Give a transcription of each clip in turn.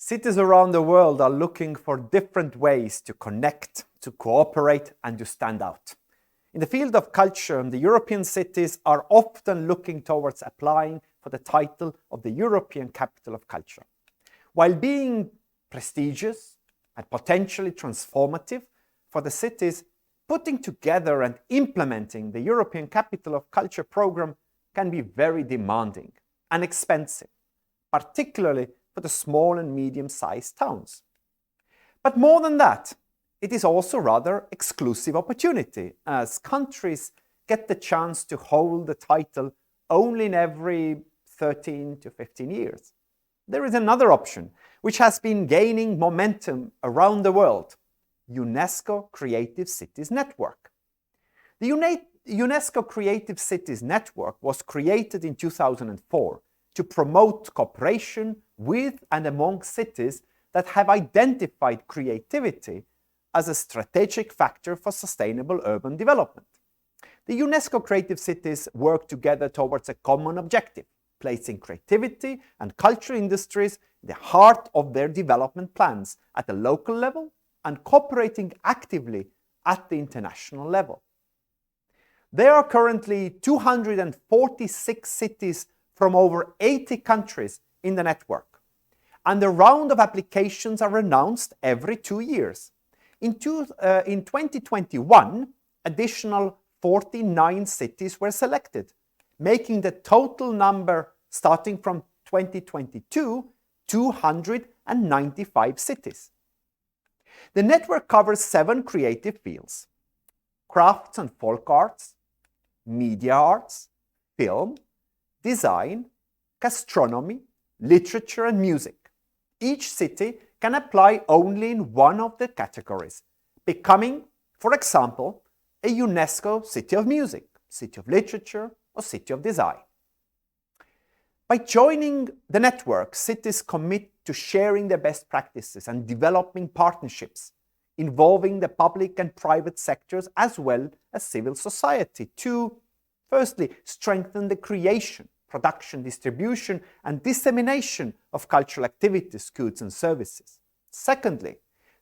Cities around the world are looking for different ways to connect, to cooperate, and to stand out. In the field of culture, the European cities are often looking towards applying for the title of the European Capital of Culture. While being prestigious and potentially transformative for the cities, putting together and implementing the European Capital of Culture program can be very demanding and expensive, particularly for the small and medium-sized towns. But more than that, it is also a rather exclusive opportunity, as countries get the chance to hold the title only in every 13 to 15 years. There is another option, which has been gaining momentum around the world: UNESCO Creative Cities Network. The UNESCO Creative Cities Network was created in 2004 to promote cooperation with and among cities that have identified creativity as a strategic factor for sustainable urban development. The UNESCO Creative Cities work together towards a common objective, placing creativity and cultural industries in the heart of their development plans at the local level and cooperating actively at the international level. There are currently 246 cities from over 80 countries in the network, and the round of applications are announced every 2 years. In 2021, additional 49 cities were selected, making the total number starting from 2022 295 cities. The network covers 7 creative fields: crafts and folk arts, media arts, film, design, gastronomy, literature, and music. Each city can apply only in one of the categories, becoming, for example, a UNESCO City of Music, City of Literature, or City of Design. By joining the network, cities commit to sharing their best practices and developing partnerships involving the public and private sectors as well as civil society to, firstly, strengthen the creation, production, distribution, and dissemination of cultural activities, goods, and services. Secondly,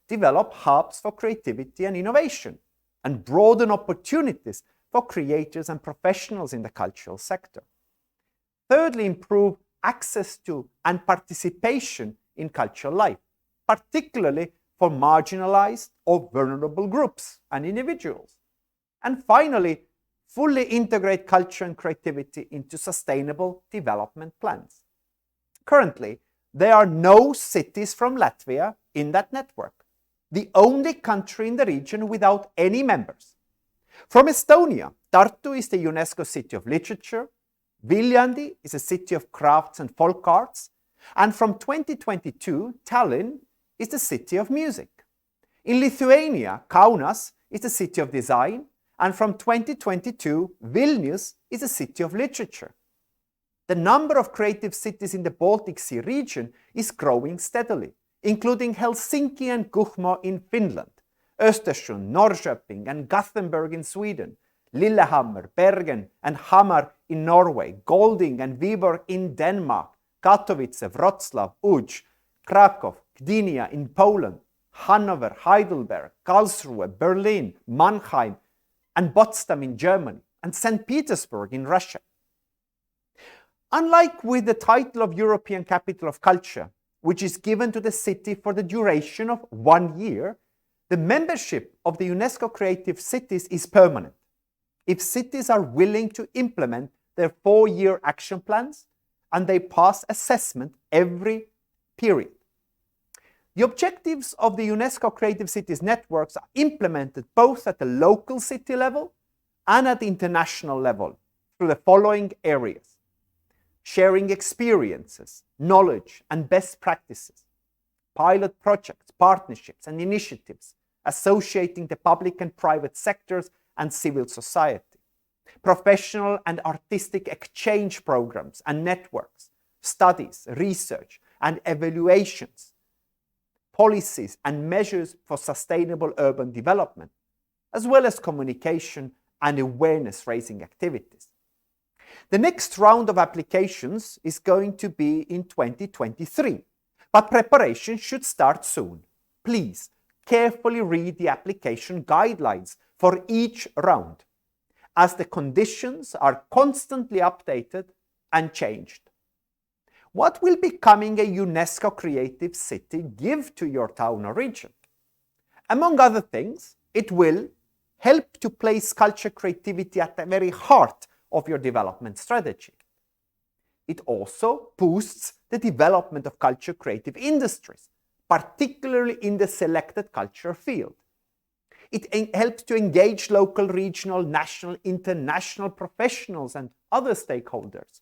develop hubs for creativity and innovation and broaden opportunities for creators and professionals in the cultural sector. Thirdly, improve access to and participation in cultural life, particularly for marginalized or vulnerable groups and individuals. And finally, fully integrate culture and creativity into sustainable development plans. Currently, there are no cities from Latvia in that network, the only country in the region without any members. From Estonia, Tartu is the UNESCO City of Literature, Viljandi is a city of crafts and folk arts, and from 2022, Tallinn is the city of music. In Lithuania, Kaunas is the city of design, and from 2022, Vilnius is a city of literature. The number of creative cities in the Baltic Sea region is growing steadily, including Helsinki and Kuhmo in Finland, Östersund, Norrköping, and Gothenburg in Sweden, Lillehammer, Bergen, and Hamar in Norway, Golding and Viborg in Denmark, Katowice, Wrocław, Łódź, Kraków, Gdynia in Poland, Hanover, Heidelberg, Karlsruhe, Berlin, Mannheim, and Potsdam in Germany, and St. Petersburg in Russia. Unlike with the title of European Capital of Culture, which is given to the city for the duration of 1 year, the membership of the UNESCO Creative Cities is permanent. If cities are willing to implement their 4-year action plans and they pass assessment every period. The objectives of the UNESCO Creative Cities networks are implemented both at the local city level and at the international level through the following areas: sharing experiences, knowledge, and best practices, pilot projects, partnerships, and initiatives associating the public and private sectors and civil society, professional and artistic exchange programs and networks, studies, research, and evaluations, policies and measures for sustainable urban development, as well as communication and awareness-raising activities. The next round of applications is going to be in 2023, But preparation should start soon. Please carefully read the application guidelines for each round, as the conditions are constantly updated and changed. What will becoming a UNESCO Creative City give to your town or region? Among other things, it will help to place culture creativity at the very heart of your development strategy. It also boosts the development of culture creative industries, particularly in the selected culture field. It helps to engage local, regional, national, international professionals and other stakeholders.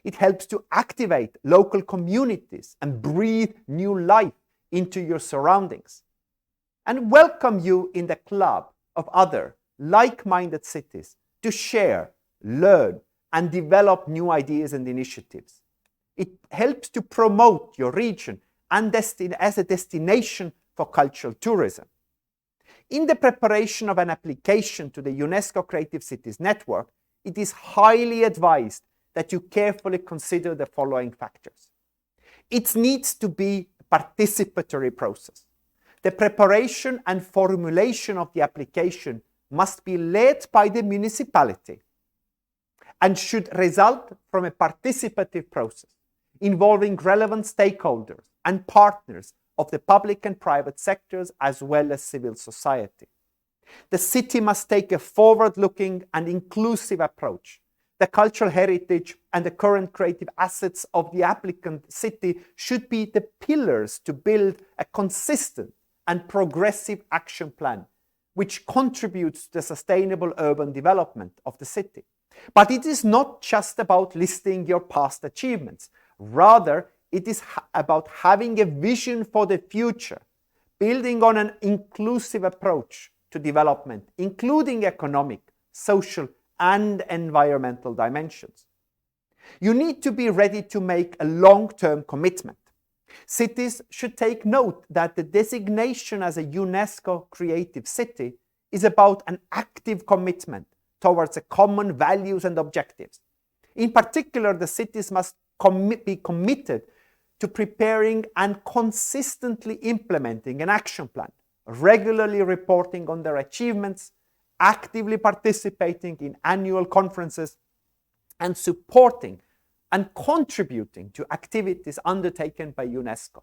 It helps to activate local communities and breathe new life into your surroundings, and welcome you in the club of other like-minded cities to share, learn, and develop new ideas and initiatives. It helps to promote your region and as a destination for cultural tourism. In the preparation of an application to the UNESCO Creative Cities Network, it is highly advised that you carefully consider the following factors. It needs to be a participatory process. The preparation and formulation of the application must be led by the municipality and should result from a participative process involving relevant stakeholders and partners of the public and private sectors as well as civil society. The city must take a forward-looking and inclusive approach. The cultural heritage and the current creative assets of the applicant city should be the pillars to build a consistent and progressive action plan which contributes to the sustainable urban development of the city. But it is not just about listing your past achievements. Rather, it is about having a vision for the future, building on an inclusive approach to development, including economic, social, and environmental dimensions. You need to be ready to make a long-term commitment. Cities should take note that the designation as a UNESCO Creative City is about an active commitment towards common values and objectives. In particular, the cities must be committed to preparing and consistently implementing an action plan, regularly reporting on their achievements, actively participating in annual conferences, and supporting and contributing to activities undertaken by UNESCO.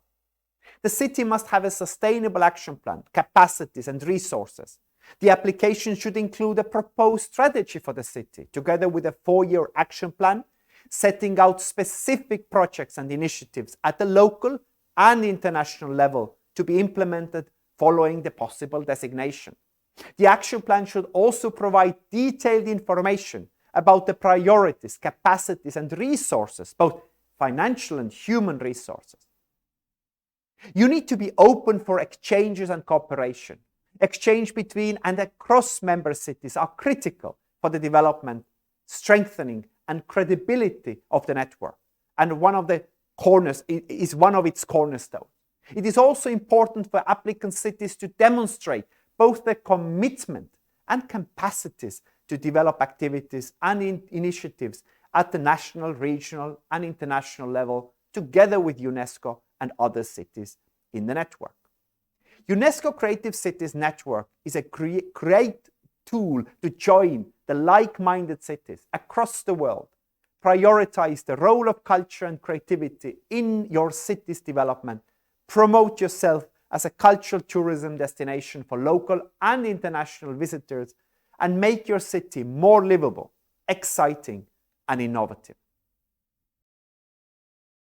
The city must have a sustainable action plan, capacities, and resources. The application should include a proposed strategy for the city, together with a 4-year action plan, setting out specific projects and initiatives at the local and international level to be implemented following the possible designation. The action plan should also provide detailed information about the priorities, capacities, and resources, both financial and human resources. You need to be open for exchanges and cooperation. Exchange between and across member cities are critical for the development, strengthening, and credibility of the network, and one of its cornerstones. It is also important for applicant cities to demonstrate both their commitment and capacities to develop activities and initiatives at the national, regional, and international level, together with UNESCO and other cities in the network. UNESCO Creative Cities Network is a great tool to join the like-minded cities across the world, prioritize the role of culture and creativity in your city's development, promote yourself as a cultural tourism destination for local and international visitors, and make your city more livable, exciting, and innovative.